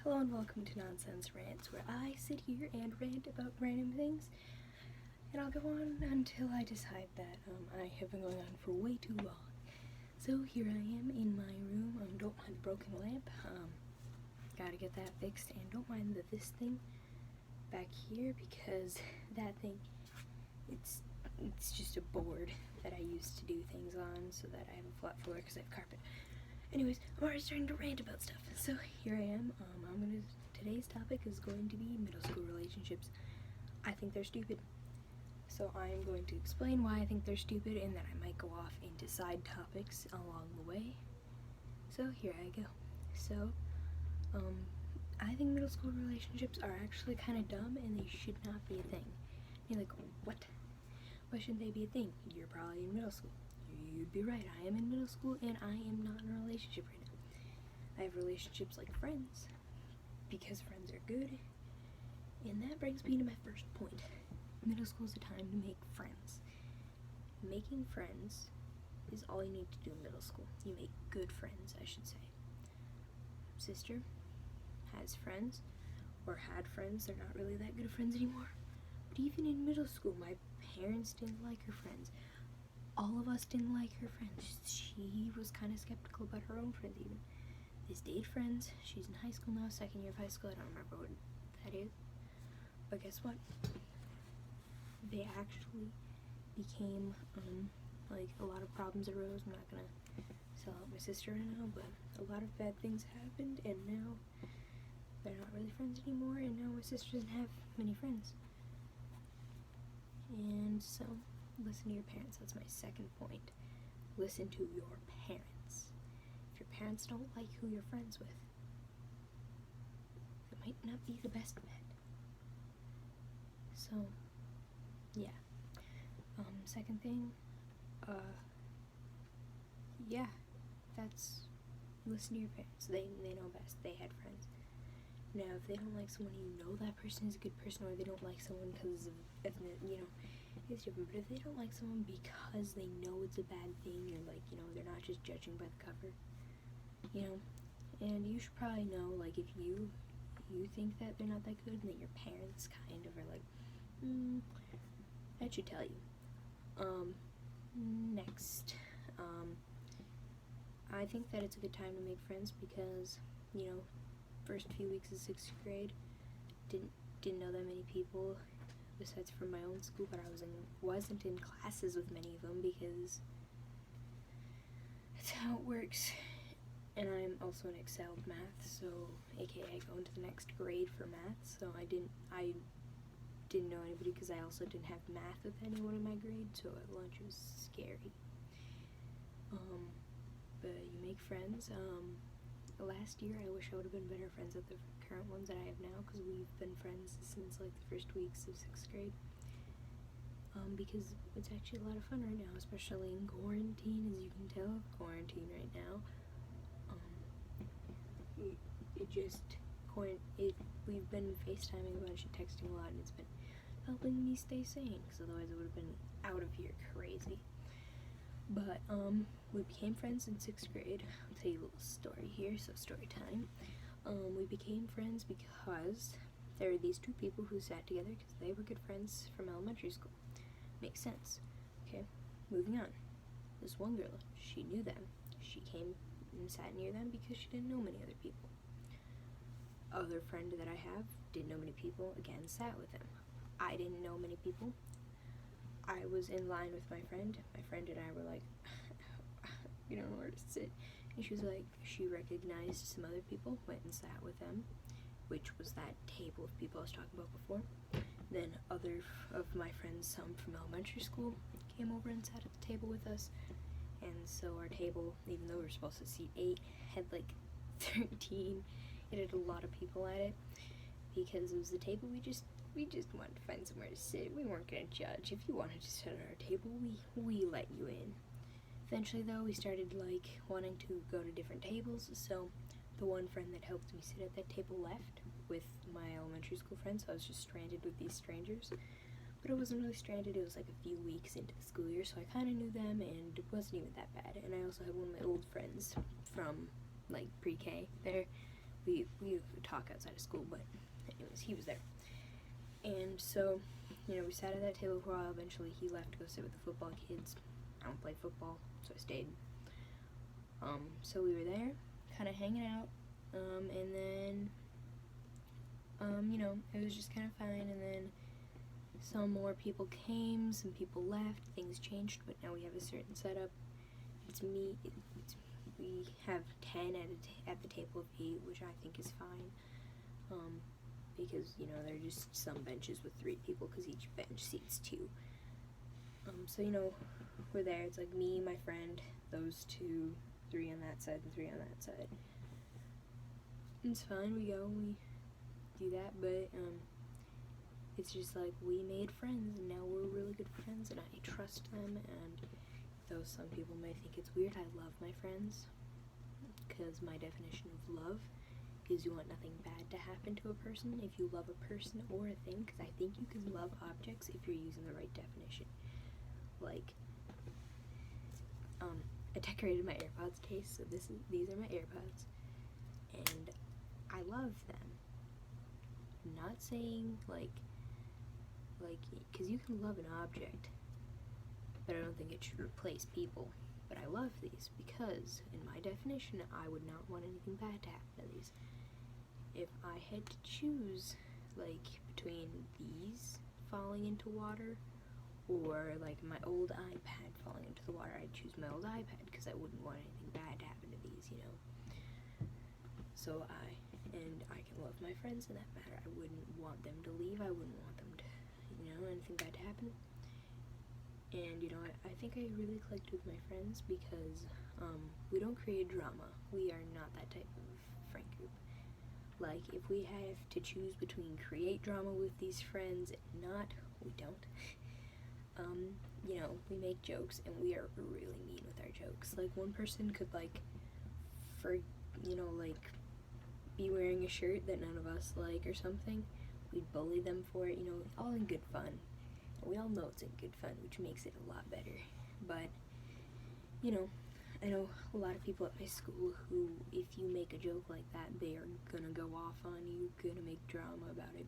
Hello and welcome to Nonsense Rants, where I sit here and rant about random things, and I'll go on until I decide that I have been going on for way too long. So here I am in my room. Don't mind the broken lamp. Gotta get that fixed, and don't mind this thing back here because that thing, it's just a board that I used to do things on so that I have a flat floor because I have carpet. Anyways, I'm already starting to rant about stuff. So here I am. Today's topic is going to be middle school relationships. I think they're stupid. So I am going to explain why I think they're stupid, and then I might go off into side topics along the way. So here I go. So, I think middle school relationships are actually kind of dumb, and they should not be a thing. You're like, what? Why shouldn't they be a thing? You're probably in middle school. You'd be right. I am in middle school, and I am not in a relationship right now. I have relationships like friends, because friends are good. And that brings me to my first point. Middle school is a time to make friends. Making friends is all you need to do in middle school. You make good friends, I should say. Sister has friends, or had friends. They're not really that good of friends anymore. But even in middle school, my parents didn't like her friends. All of us didn't like her friends. She was kind of skeptical about her own friends even. They stayed friends. She's in high school now, second year of high school. I don't remember what that is. But guess what? They actually became, like, a lot of problems arose. I'm not gonna sell out my sister right now, but a lot of bad things happened, and now they're not really friends anymore, and now my sister doesn't have many friends. And so, listen to your parents. That's my second point. Listen to your parents. If your parents don't like who you're friends with, it might not be the best bet. So, yeah. Second thing, that's, listen to your parents. They know best. They had friends. Now, if they don't like someone, you know that person is a good person, or they don't like someone because of, it's different. But if they don't like someone because they know it's a bad thing, or like, they're not just judging by the cover, and you should probably know, like, if you think that they're not that good, and that your parents kind of are like, that should tell you. Next, I think that it's a good time to make friends because, first few weeks of 6th grade, didn't know that many people besides from my own school, but I wasn't in classes with many of them because that's how it works. And I'm also in Excelled math, so aka I go into the next grade for math, so I didn't know anybody because I also didn't have math with anyone in my grade, so at lunch it was scary. But you make friends. Last year I wish I would have been better friends with the current ones that I have now, because we've been friends since like the first weeks of 6th grade. Because it's actually a lot of fun right now, especially in quarantine. As you can tell, quarantine right now. We've been FaceTiming a bunch and texting a lot, and it's been helping me stay sane, because otherwise I would have been out of here crazy. But we became friends in 6th grade. I'll tell you a little story here, so story time. We became friends because there were these two people who sat together because they were good friends from elementary school. Makes sense. Okay, moving on. This one girl, she knew them. She came and sat near them because she didn't know many other people. Other friend that I have didn't know many people, again, sat with them. I didn't know many people. I was in line with my friend. My friend and I were like, we don't know where to sit. And she was like, she recognized some other people, went and sat with them, which was that table of people I was talking about before. Then other of my friends, some from elementary school, came over and sat at the table with us. And so our table, even though we were supposed to seat 8, had like 13. It had a lot of people at it because it was the table we just wanted to find somewhere to sit. We weren't going to judge. If you wanted to sit at our table, we let you in. Eventually, though, we started like wanting to go to different tables, so the one friend that helped me sit at that table left with my elementary school friends, so I was just stranded with these strangers. But it wasn't really stranded, it was like a few weeks into the school year, so I kind of knew them, and it wasn't even that bad. And I also had one of my old friends from like pre-K there, we would talk outside of school, but anyways, he was there. And so, we sat at that table for a while. Eventually he left to go sit with the football kids. I don't play football, so I stayed. So we were there, kind of hanging out, and then, it was just kind of fine, and then some more people came, some people left, things changed, but now we have a certain setup. It's me, we have 10 at the table of 8, which I think is fine, because, there are just some benches with 3 people, because each bench seats 2. So, we're there, it's like me, my friend, those 2, 3 on that side, and 3 on that side. It's fine, we do that, but, it's just like, we made friends, and now we're really good friends, and I trust them, and though some people may think it's weird, I love my friends, because my definition of love is you want nothing bad to happen to a person if you love a person or a thing, because I think you can love objects if you're using the right definition. Like, I decorated my AirPods case, so these are my AirPods, and I love them. I'm not saying, like, because you can love an object, but I don't think it should replace people. But I love these because, in my definition, I would not want anything bad to happen to these. If I had to choose, like, between these falling into water or, like, my old iPad falling into the water, I'd choose my old iPad because I wouldn't want anything bad to happen to these, So I can love my friends in that matter. I wouldn't want them to leave. I wouldn't want them to, anything bad to happen. And, I think I really clicked with my friends because we don't create drama. We are not that type of friend group. Like, if we have to choose between create drama with these friends and not, we don't. We make jokes, and we are really mean with our jokes. Like, one person could, be wearing a shirt that none of us like or something. We'd bully them for it, all in good fun. We all know it's in good fun, which makes it a lot better. But, I know a lot of people at my school who, if you make a joke like that, they are gonna go off on you, gonna make drama about it.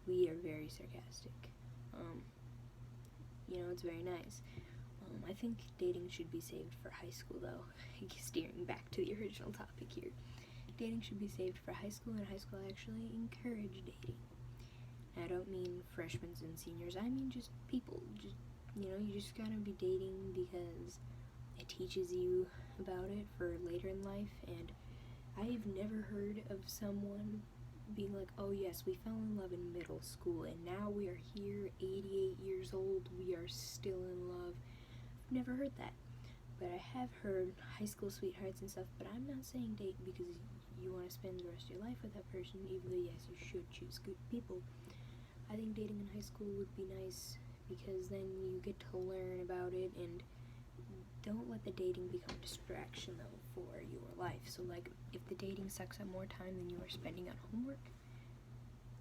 We are very sarcastic. It's very nice. I think dating should be saved for high school, though. Steering back to the original topic here. Dating should be saved for high school, and high school actually encourage dating. I don't mean freshmen and seniors, I mean just people. You just gotta be dating because it teaches you about it for later in life, and I've never heard of someone being like, oh yes, we fell in love in middle school, and now we are here, 88 years old, we are still in love. I've never heard that. But I have heard high school sweethearts and stuff, but I'm not saying date because you want to spend the rest of your life with that person, even though yes, you should choose good people. I think dating in high school would be nice because then you get to learn about it, and don't let the dating become a distraction though for your life. So like, if the dating sucks up more time than you are spending on homework,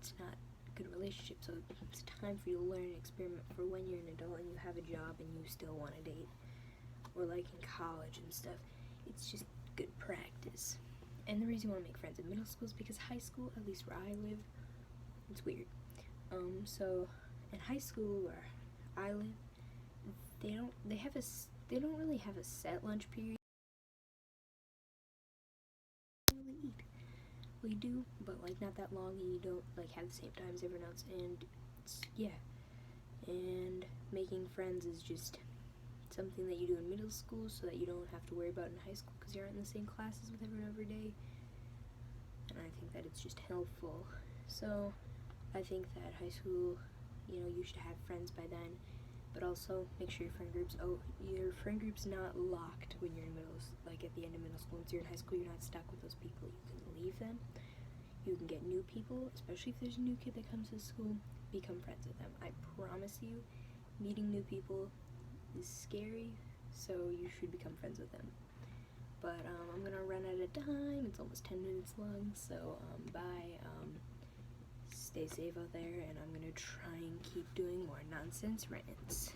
it's not a good relationship. So it's time for you to learn and experiment for when you're an adult and you have a job and you still want to date, or like in college and stuff. It's just good practice. And the reason you want to make friends in middle school is because high school, at least where I live, it's weird. So in high school where I live, they don't really have a set lunch period. They don't really eat. We do, but like not that long, and you don't like have the same times everyone else. And and making friends is just something that you do in middle school so that you don't have to worry about in high school because you're in the same classes with everyone every day. And I think that it's just helpful. So I think that high school, you should have friends by then, but also make sure your friend group's not locked when you're in at the end of middle school. Once you're in high school, you're not stuck with those people. You can leave them. You can get new people, especially if there's a new kid that comes to school. Become friends with them. I promise you, meeting new people is scary, so you should become friends with them. But I'm gonna run out of time. It's almost 10 minutes long, so bye. Stay safe out there, and I'm gonna try and keep doing more nonsense rants.